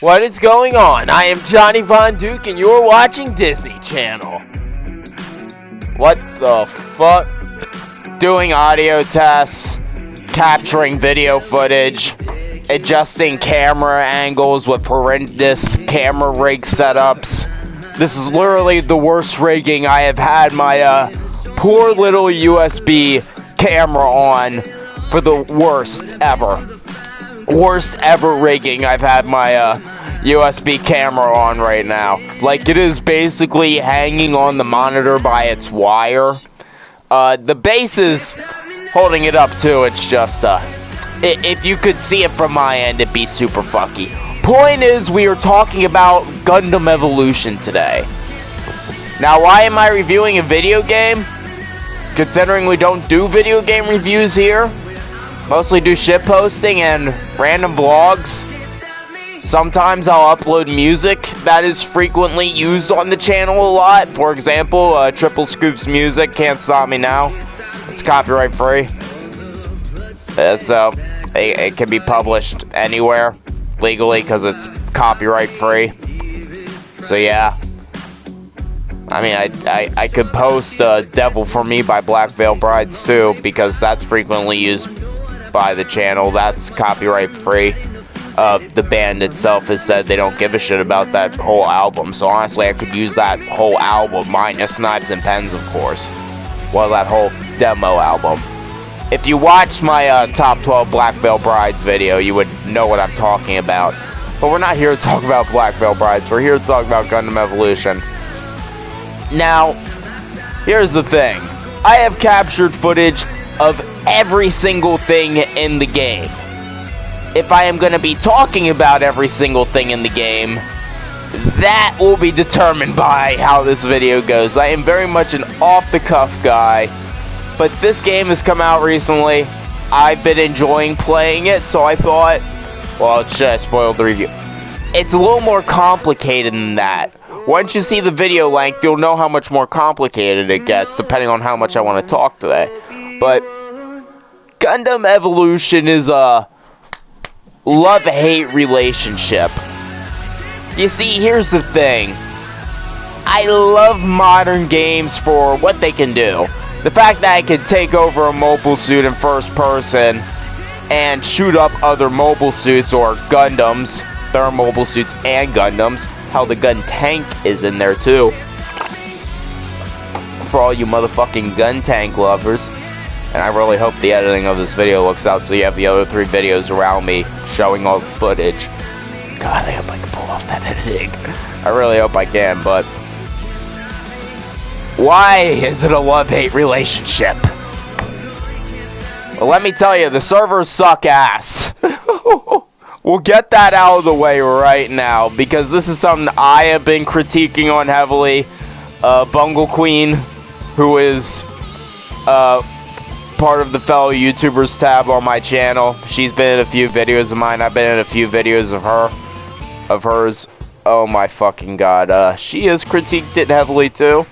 What is going on? I am Johnny Von Duke and you're watching Disney Channel. What the fuck? Doing audio tests, capturing video footage, adjusting camera angles with horrendous camera rig setups. This is literally the worst rigging I have had my poor little USB camera on for the worst ever. Worst ever rigging I've had my USB camera on right now. Like, it is basically hanging on the monitor by its wire. The base is holding it up too. It's just if you could see it from my end, it'd be super fucky. Point is, we are talking about Gundam Evolution today. Now, why am I reviewing a video game? Considering we don't do video game reviews here. Mostly do shit posting and random vlogs. Sometimes I'll upload music that is frequently used on the channel a lot. For example, Triple Scoop's music, Can't Stop Me Now. It's copyright free. So, it can be published anywhere legally because it's copyright free. So yeah. I mean, I could post Devil for Me by Black Veil Brides too, because that's frequently used by the channel. That's copyright free. The band itself has said they don't give a shit about that whole album, so honestly I could use that whole album, minus Knives and Pens, of course. Well, that whole demo album. If you watched my top 12 Black Veil Brides video, you would know what I'm talking about. But we're not here to talk about Black Veil Brides, we're here to talk about Gundam Evolution. Now, here's the thing. I have captured footage of every single thing in the game. If I am going to be talking about every single thing in the game, that will be determined by how this video goes. I am very much an off-the-cuff guy, but this game has come out recently. I've been enjoying playing it, so I thought, well, should I spoil the review? It's a little more complicated than that. Once you see the video length, you'll know how much more complicated it gets, depending on how much I want to talk today. But Gundam Evolution is a love-hate relationship. You see, here's the thing. I love modern games for what they can do. The fact that I can take over a mobile suit in first person and shoot up other mobile suits or Gundams. There are mobile suits and Gundams. Hell, the gun tank is in there too. For all you motherfucking gun tank lovers. And I really hope the editing of this video looks out so you have the other 3 videos around me showing all the footage. God, I hope I can pull off that editing. I really hope I can, but why is it a love-hate relationship? Well, let me tell you, the servers suck ass. We'll get that out of the way right now, because this is something I have been critiquing on heavily. Bungle Queen, who is part of the fellow YouTubers tab on my channel. She's been in a few videos of mine. I've been in a few videos of hers. Oh my fucking god. She has critiqued it heavily too.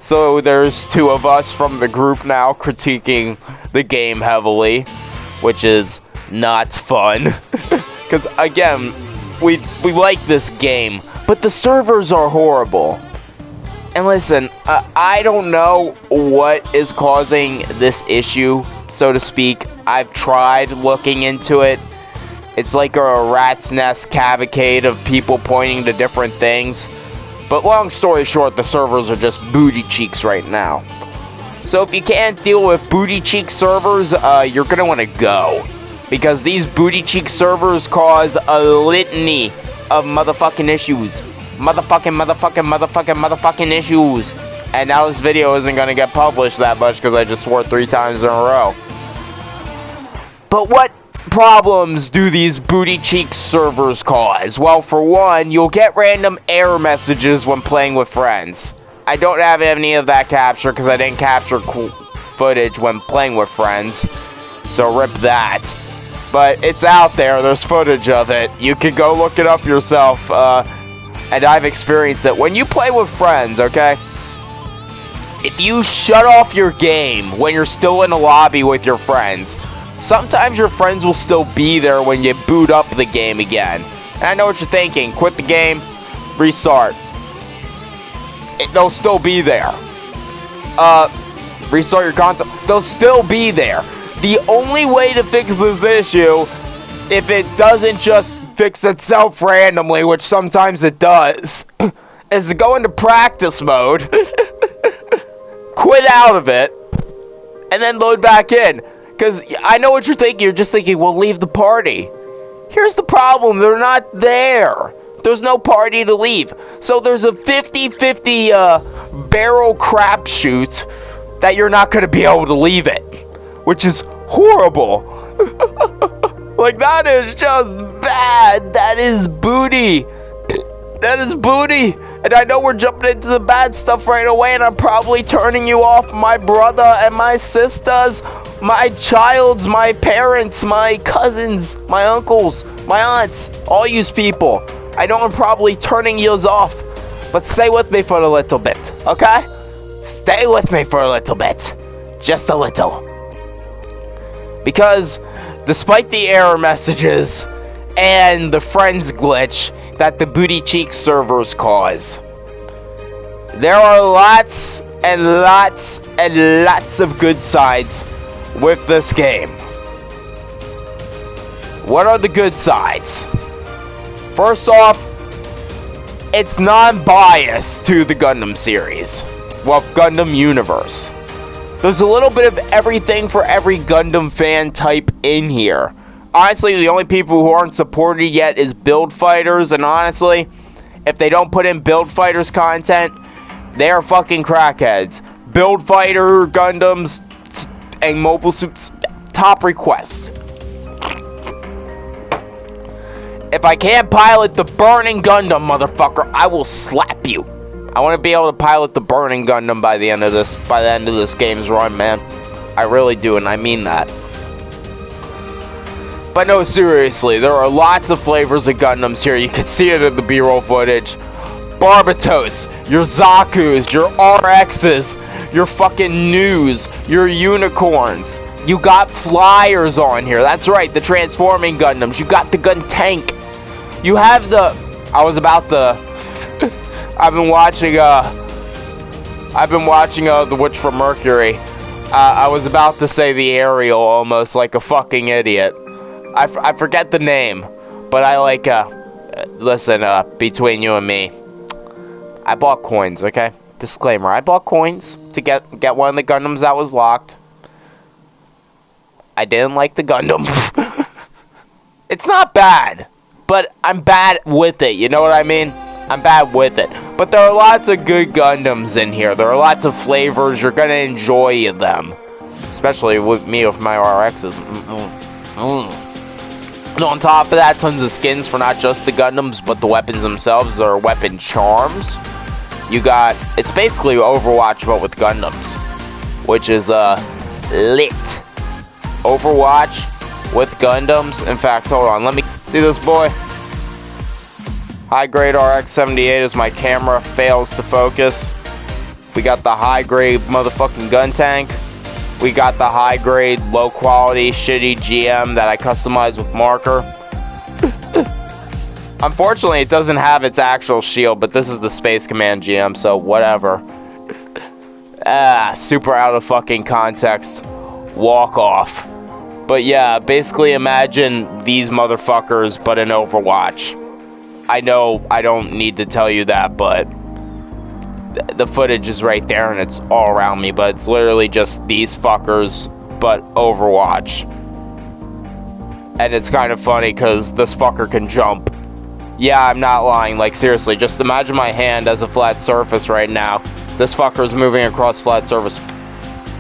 So there's 2 of us from the group now critiquing the game heavily, which is not fun. Because again, we like this game, but the servers are horrible. And listen, I don't know what is causing this issue, so to speak. I've tried looking into it. It's like a rat's nest cavalcade of people pointing to different things. But long story short, the servers are just booty cheeks right now. So if you can't deal with booty cheek servers, you're going to want to go. Because these booty cheek servers cause a litany of motherfucking issues. Motherfucking issues. And now this video isn't going to get published that much because I just swore 3 times in a row. But what problems do these booty cheek servers cause? Well, for one, you'll get random error messages when playing with friends. I don't have any of that captured because I didn't capture footage when playing with friends. So rip that. But it's out there. There's footage of it. You can go look it up yourself. And I've experienced it. When you play with friends, okay? If you shut off your game when you're still in a lobby with your friends, sometimes your friends will still be there when you boot up the game again. And I know what you're thinking. Quit the game, restart. They'll still be there. Restart your console. They'll still be there. The only way to fix this issue, if it doesn't just fix itself randomly, which sometimes it does, is to go into practice mode, quit out of it, and then load back in. Because I know what you're thinking. You're just thinking, well, leave the party. Here's the problem. They're not there. There's no party to leave. So there's a 50-50 barrel crapshoot that you're not going to be able to leave it. Which is horrible. Like, that is just bad. That is booty. That is booty. And I know we're jumping into the bad stuff right away, and I'm probably turning you off, my brother and my sisters, my childs, my parents, my cousins, my uncles, my aunts, all yous people. I know I'm probably turning yous off, but stay with me for a little bit, okay? Stay with me for a little bit. Just a little. Because despite the error messages and the friends glitch that the booty cheek servers cause, there are lots and lots and lots of good sides with this game. What are the good sides? First off, it's non-biased to the Gundam series. Well, Gundam universe. There's a little bit of everything for every Gundam fan type in here. Honestly, the only people who aren't supported yet is Build Fighters, and honestly, if they don't put in Build Fighters content, they are fucking crackheads. Build Fighter, Gundams, and Mobile Suits, top request. If I can't pilot the burning Gundam, motherfucker, I will slap you. I want to be able to pilot the burning Gundam by the end of this game's run, man. I really do, and I mean that. But no, seriously, there are lots of flavors of Gundams here. You can see it in the B-roll footage. Barbatos, your Zakus, your RXs, your fucking News, your Unicorns. You got Flyers on here. That's right, the transforming Gundams. You got the Gun Tank. You have the... I've been watching The Witch from Mercury. I was about to say the Ariel almost like a fucking idiot. I forget the name, but I like, listen, between you and me, I bought coins, okay? Disclaimer, I bought coins to get one of the Gundams that was locked. I didn't like the Gundam. It's not bad, but I'm bad with it, you know what I mean? I'm bad with it. But there are lots of good Gundams in here. There are lots of flavors. You're gonna enjoy them. Especially with me with my RXs. And on top of that, tons of skins for not just the Gundams, but the weapons themselves. There are weapon charms. You got... It's basically Overwatch, but with Gundams. Which is, lit. Overwatch with Gundams. In fact, hold on. Let me... See this boy? High grade RX-78 as my camera fails to focus. We got the high grade motherfucking gun tank. We got the high grade, low quality, shitty GM that I customized with marker. Unfortunately, it doesn't have its actual shield, but this is the Space Command GM, so whatever. Super out of fucking context. Walk off. But yeah, basically imagine these motherfuckers, but in Overwatch. I know I don't need to tell you that, but the footage is right there and it's all around me, but it's literally just these fuckers, but Overwatch. And it's kind of funny because this fucker can jump. Yeah, I'm not lying, like seriously, just imagine my hand as a flat surface right now. This fucker's moving across flat surface.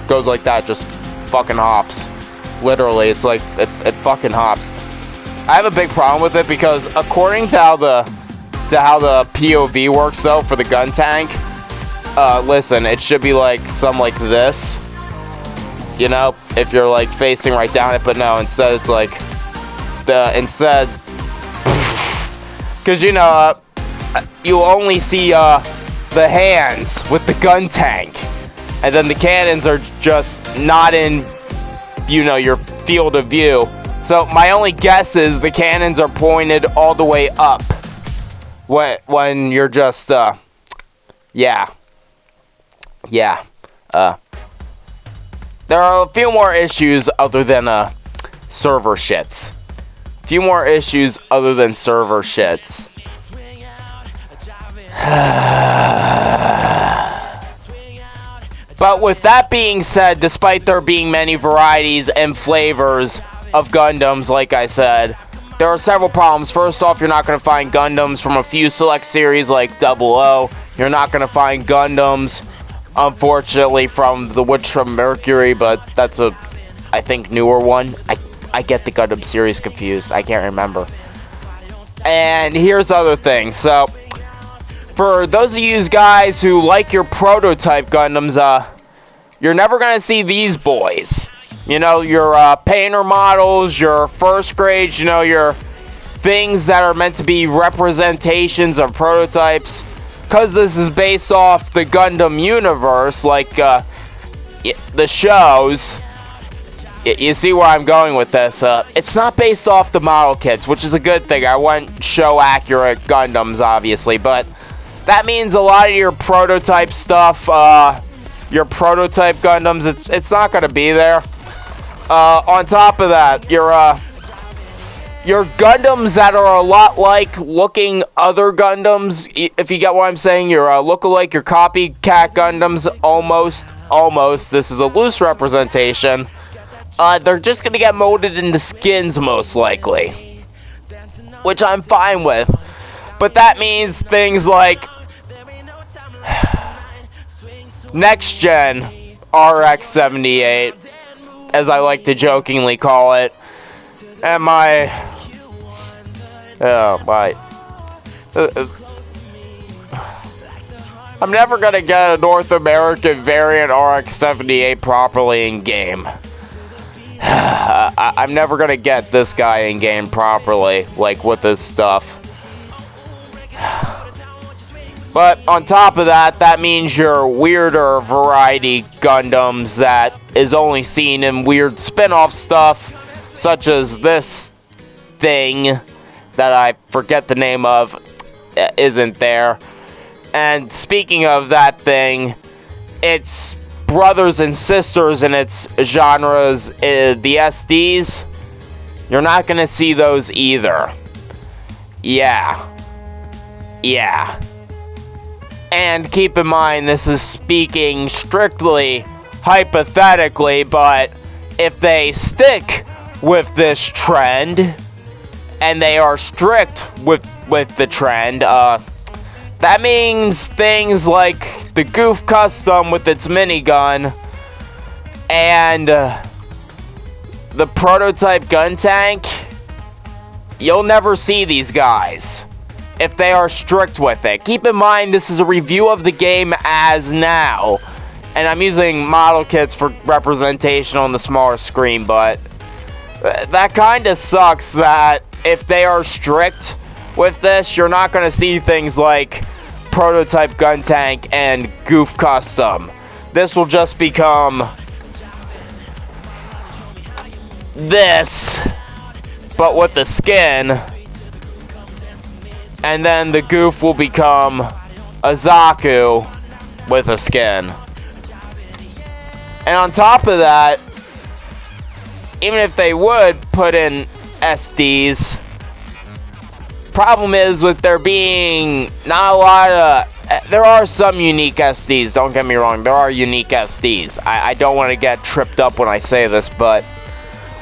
Goes like that, just fucking hops. Literally, it's like, it fucking hops. I have a big problem with it because according to how the POV works though for the gun tank, listen, it should be like some like this, you know, if you're like facing right down it, but no, instead it's like because you know you only see the hands with the gun tank, and then the cannons are just not in, you know, your field of view. So my only guess is the cannons are pointed all the way up when you're just yeah. There are a few more issues other than server shits. But with that being said, despite there being many varieties and flavors of Gundams, like I said, there are several problems. First off, you're not going to find Gundams from a few select series like 00. You're not going to find Gundams, unfortunately, from the Witch from Mercury, but that's a, I think, newer one. I get the Gundam series confused. I can't remember. And here's other things. So, for those of you guys who like your prototype Gundams, you're never going to see these boys. You know, your painter models, your first grades, you know, your things that are meant to be representations of prototypes. Because this is based off the Gundam universe, like the shows. You see where I'm going with this. It's not based off the model kits, which is a good thing. I want show-accurate Gundams, obviously, but that means a lot of your prototype stuff, your prototype Gundams, it's not going to be there. On top of that, your Gundams that are a lot like looking other Gundams, if you get what I'm saying, your look-alike, your copycat Gundams, almost, this is a loose representation, they're just going to get molded into skins, most likely, which I'm fine with. But that means things like Next Gen RX-78, as I like to jokingly call it, and I'm never gonna get a North American variant RX-78 properly in game. I'm never gonna get this guy in game properly, like with this stuff. But on top of that, that means your weirder variety Gundams that is only seen in weird spin-off stuff, such as this thing that I forget the name of, isn't there. And speaking of that thing, its brothers and sisters in its genres, the SDs, you're not going to see those either. Yeah. And keep in mind, this is speaking strictly hypothetically, but if they stick with this trend, and they are strict with the trend, that means things like the Goof Custom with its minigun, and the prototype gun tank, you'll never see these guys if they are strict with it. Keep in mind, this is a review of the game as now, and I'm using model kits for representation on the smaller screen, but that kind of sucks that if they are strict with this, you're not going to see things like prototype gun tank and Goof Custom. This will just become this, but with the skin. And then the Goof will become a Zaku with a skin. And on top of that, even if they would put in SDs, problem is with there being not a lot of... There are some unique SDs, don't get me wrong. There are unique SDs. I don't want to get tripped up when I say this, but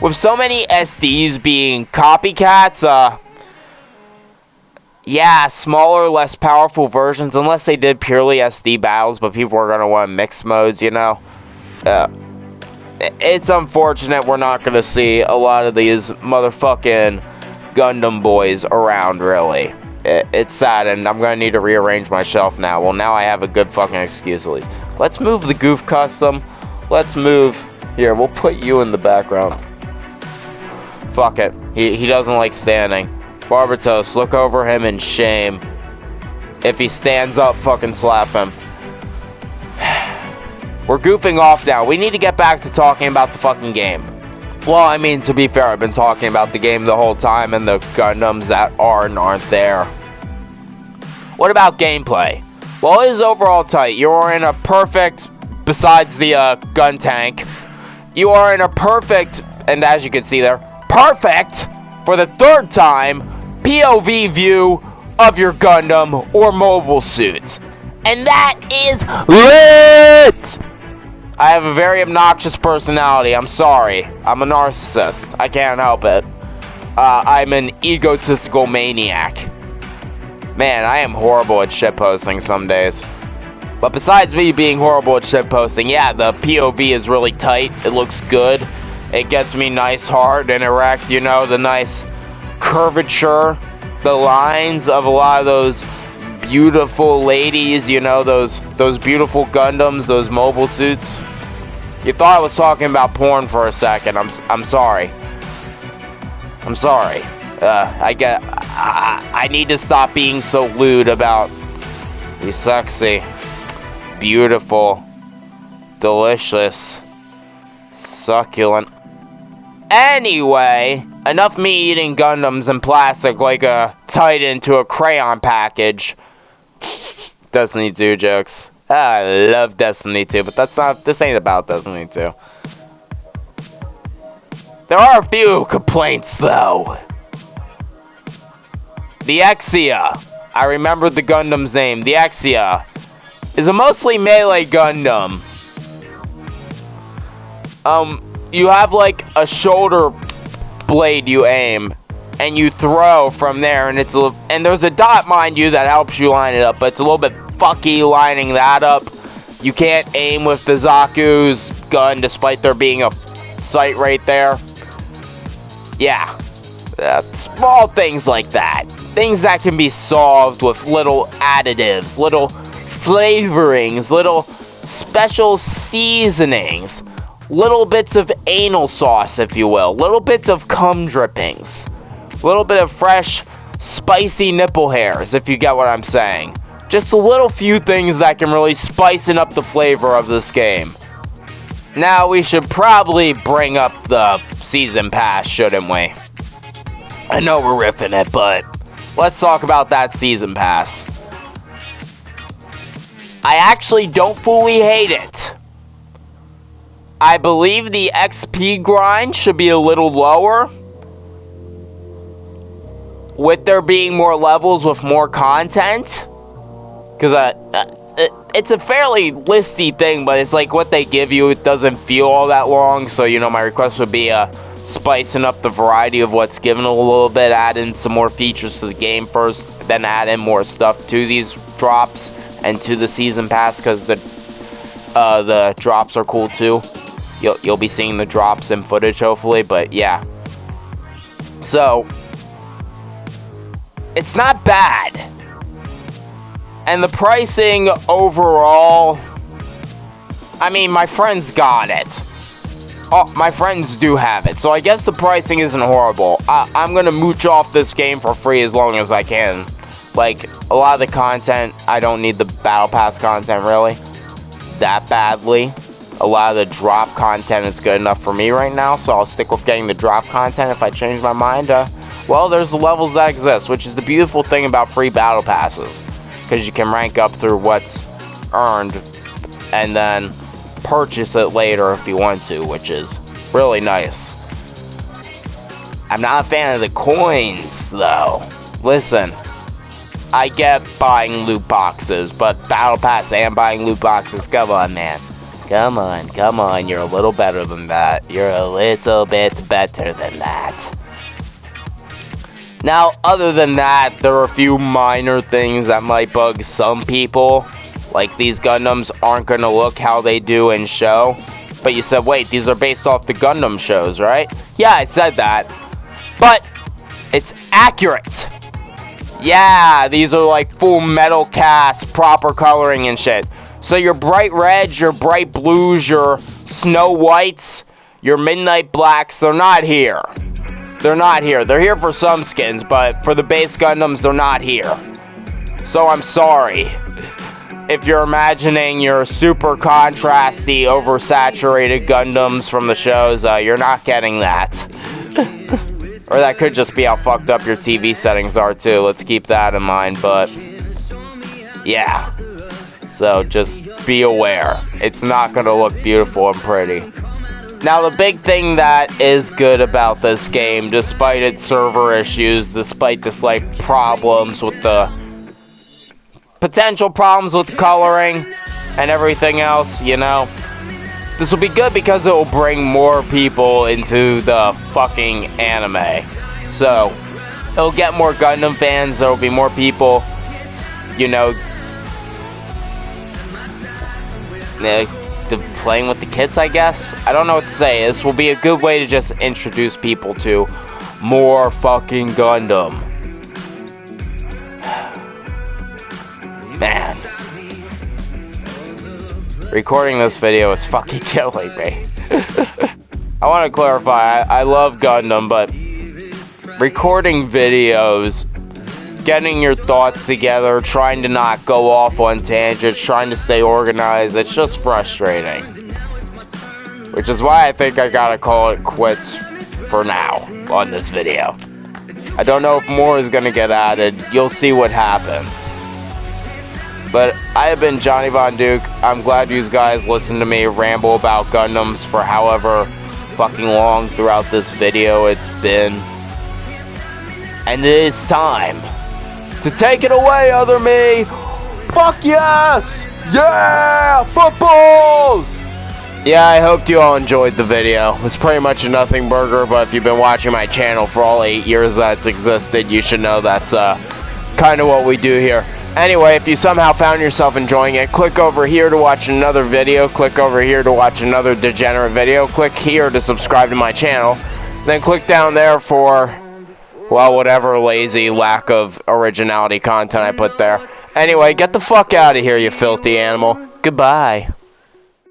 with so many SDs being copycats, yeah, smaller, less powerful versions, unless they did purely SD battles, but people are going to want mixed modes, you know. It's unfortunate we're not going to see a lot of these motherfucking Gundam boys around, really. It's sad, and I'm going to need to rearrange my shelf now. Well, now I have a good fucking excuse, at least. Let's move the Goof Custom. Let's move... Here, we'll put you in the background. Fuck it. He doesn't like standing. Barbatos, look over him in shame. If he stands up, fucking slap him. We're goofing off now. We need to get back to talking about the fucking game. Well, I mean, to be fair, I've been talking about the game the whole time and the Gundams that are and aren't there. What about gameplay? Well, it is overall tight. You're in a perfect, besides the gun tank, you are in a perfect, and as you can see there, perfect, for the third time, POV view of your Gundam or mobile suit. And that is lit! I have a very obnoxious personality. I'm sorry. I'm a narcissist. I can't help it. I'm an egotistical maniac. Man, I am horrible at shitposting some days. But besides me being horrible at shitposting, yeah, the POV is really tight. It looks good. It gets me nice, hard, and erect. You know, the nice curvature, the lines of a lot of those beautiful ladies, you know, those beautiful Gundams, those mobile suits. You thought I was talking about porn for a second. I'm sorry. I'm sorry. I need to stop being so lewd about these sexy, beautiful, delicious, succulent. Anyway, enough me eating Gundams in plastic like a tied into a crayon package. Destiny 2 jokes. I love Destiny 2, but this ain't about Destiny 2. There are a few complaints, though. The Exia. I remembered the Gundam's name. The Exia is a mostly melee Gundam. You have like a shoulder blade you aim, and you throw from there, and and there's a dot, mind you, that helps you line it up, but it's a little bit fucky lining that up. You can't aim with the Zaku's gun, despite there being a sight right there. Yeah, small things like that. Things that can be solved with little additives, little flavorings, little special seasonings, little bits of anal sauce, if you will, little bits of cum drippings, little bit of fresh, spicy nipple hairs, if you get what I'm saying. Just a little few things that can really spicing up the flavor of this game. Now, we should probably bring up the Season Pass, shouldn't we? I know we're riffing it, but let's talk about that Season Pass. I actually don't fully hate it. I believe the XP grind should be a little lower, with there being more levels with more content. Because it's a fairly listy thing, but it's like what they give you, it doesn't feel all that long. So, you know, my request would be spicing up the variety of what's given a little bit, add in some more features to the game first, then add in more stuff to these drops and to the Season Pass, because the drops are cool too. You'll be seeing the drops in footage, hopefully, but yeah. So, it's not bad. And the pricing overall, I mean, my friends got it. Oh, my friends do have it, so I guess the pricing isn't horrible. I'm gonna mooch off this game for free as long as I can. Like, a lot of the content, I don't need the Battle Pass content, really, that badly. A lot of the drop content is good enough for me right now, so I'll stick with getting the drop content. If I change my mind, well, there's the levels that exist, which is the beautiful thing about free Battle Passes. Because you can rank up through what's earned and then purchase it later if you want to, which is really nice. I'm not a fan of the coins, though. Listen, I get buying loot boxes, but Battle Pass and buying loot boxes, come on, man. Come on, you're a little better than that. You're a little bit better than that. Now, other than that, there are a few minor things that might bug some people. Like, these Gundams aren't going to look how they do in show. But you said, wait, these are based off the Gundam shows, right? Yeah, I said that. But, it's accurate. Yeah, these are like full metal cast, proper coloring and shit. So your bright reds, your bright blues, your snow whites, your midnight blacks, they're not here. They're not here. They're here for some skins, but for the base Gundams, they're not here. So I'm sorry. if you're imagining your super contrasty, oversaturated Gundams from the shows, you're not getting that. Or that could just be how fucked up your TV settings are too. Let's keep that in mind, but yeah. So just be aware. It's not going to look beautiful and pretty. Now, the big thing that is good about this game, despite its server issues, despite the slight problems with the potential problems with coloring and everything else, you know, this will be good because it will bring more people into the fucking anime. So, it'll get more Gundam fans, there will be more people, you know, playing with the kids, I guess. I don't know what to say. This will be a good way to just introduce people to more fucking Gundam. Man. Recording this video is fucking killing me. I want to clarify, I love Gundam, but recording videos, getting your thoughts together, trying to not go off on tangents, trying to stay organized, it's just frustrating. Which is why I think I gotta call it quits for now on this video. I don't know if more is gonna get added. You'll see what happens. But I have been Johnny Von Duke. I'm glad you guys listened to me ramble about Gundams for however fucking long throughout this video it's been. And it is time to take it away, other me. Fuck yes! Yeah! Football! Yeah, I hope you all enjoyed the video. It's pretty much a nothing burger, but if you've been watching my channel for all 8 years that's existed, you should know that's kind of what we do here. Anyway, if you somehow found yourself enjoying it, click over here to watch another video, click over here to watch another degenerate video, click here to subscribe to my channel, then click down there for, well, whatever lazy lack of originality content I put there. Anyway, get the fuck out of here, you filthy animal. Goodbye.